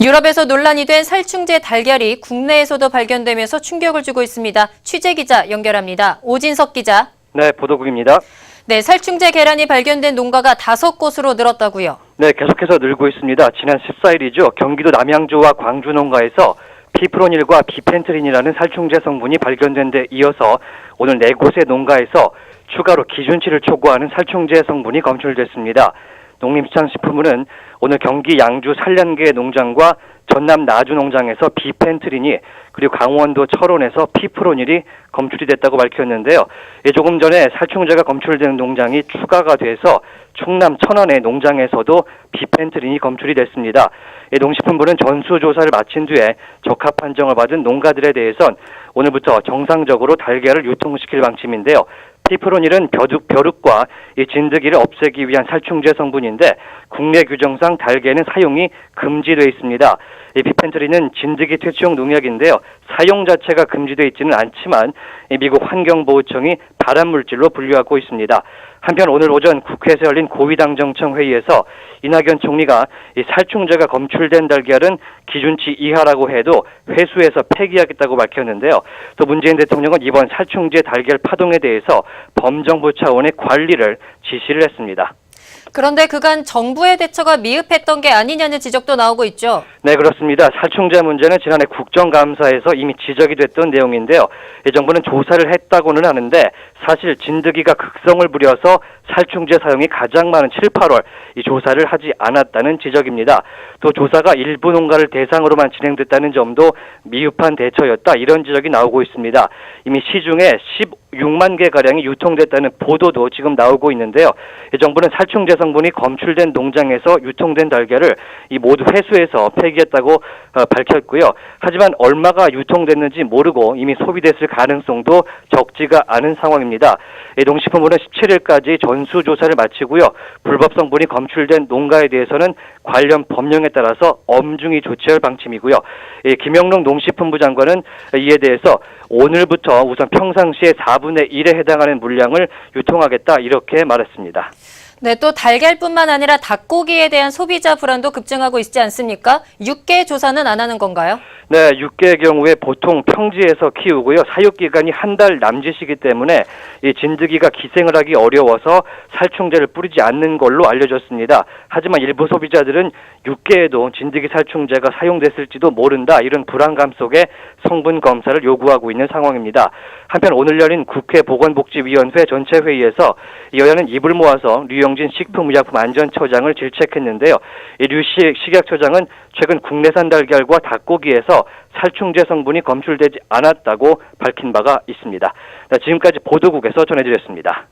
유럽에서 논란이 된 살충제 달걀이 국내에서도 발견되면서 충격을 주고 있습니다. 취재기자 연결합니다. 오진석 기자. 네, 보도국입니다. 네, 살충제 계란이 발견된 농가가 5곳으로 늘었다고요. 네, 계속해서 늘고 있습니다. 지난 14일이죠. 경기도 남양주와 광주 농가에서 피프로닐과 비펜트린이라는 살충제 성분이 발견된 데 이어서 오늘 4곳의 농가에서 추가로 기준치를 초과하는 살충제 성분이 검출됐습니다. 농림수산식품부는 오늘 경기 양주 산란계 농장과 전남 나주 농장에서 비펜트린이 그리고 강원도 철원에서 피프로닐이 검출이 됐다고 밝혔는데요. 조금 전에 살충제가 검출된 농장이 추가가 돼서 충남 천안의 농장에서도 비펜트린이 검출이 됐습니다. 농식품부는 전수조사를 마친 뒤에 적합 판정을 받은 농가들에 대해선 오늘부터 정상적으로 달걀을 유통시킬 방침인데요. 피프로닐은 벼룩과 진드기를 없애기 위한 살충제 성분인데 국내 규정상 달걀에는 사용이 금지되어 있습니다. 이 비펜트린은 진드기 퇴치용 농약인데요. 사용 자체가 금지되어 있지는 않지만 미국 환경보호청이 발암물질로 분류하고 있습니다. 한편 오늘 오전 국회에서 열린 고위당정청 회의에서 이낙연 총리가 이 살충제가 검출된 달걀은 기준치 이하라고 해도 회수해서 폐기하겠다고 밝혔는데요. 또 문재인 대통령은 이번 살충제 달걀 파동에 대해서 범정부 차원의 관리를 지시를 했습니다. 그런데 그간 정부의 대처가 미흡했던 게 아니냐는 지적도 나오고 있죠. 네, 그렇습니다. 살충제 문제는 지난해 국정감사에서 이미 지적이 됐던 내용인데요. 정부는 조사를 했다고는 하는데 사실 진드기가 극성을 부려서 살충제 사용이 가장 많은 7, 8월 이 조사를 하지 않았다는 지적입니다. 또 조사가 일부 농가를 대상으로만 진행됐다는 점도 미흡한 대처였다, 이런 지적이 나오고 있습니다. 이미 시중에 16만 개가량이 유통됐다는 보도도 지금 나오고 있는데요. 정부는 살충제 성분이 검출된 농장에서 유통된 달걀을 모두 회수해서 폐기했다고 밝혔고요. 하지만 얼마가 유통됐는지 모르고 이미 소비됐을 가능성도 적지가 않은 상황입니다. 농식품부는 17일까지 전수조사를 마치고요. 불법 성분이 검출된 농가에 대해서는 관련 법령에 따라서 엄중히 조치할 방침이고요. 김영록 농식품부 장관은 이에 대해서 오늘부터 우선 평상시에 4분의 1에 해당하는 물량을 유통하겠다, 이렇게 말했습니다. 네, 또 달걀뿐만 아니라 닭고기에 대한 소비자 불안도 급증하고 있지 않습니까? 육계 조사는 안 하는 건가요? 네, 육계의 경우에 보통 평지에서 키우고요. 사육기간이 한 달 남짓이기 때문에 이 진드기가 기생을 하기 어려워서 살충제를 뿌리지 않는 걸로 알려졌습니다. 하지만 일부 소비자들은 육계에도 진드기 살충제가 사용됐을지도 모른다, 이런 불안감 속에 성분 검사를 요구하고 있는 상황입니다. 한편 오늘 열린 국회 보건복지위원회 전체 회의에서 여야는 입을 모아서 류영진 식품의약품안전처장을 질책했는데요. 류 식약처장은 최근 국내산 달걀과 닭고기에서 살충제 성분이 검출되지 않았다고 밝힌 바가 있습니다. 지금까지 보도국에서 전해드렸습니다.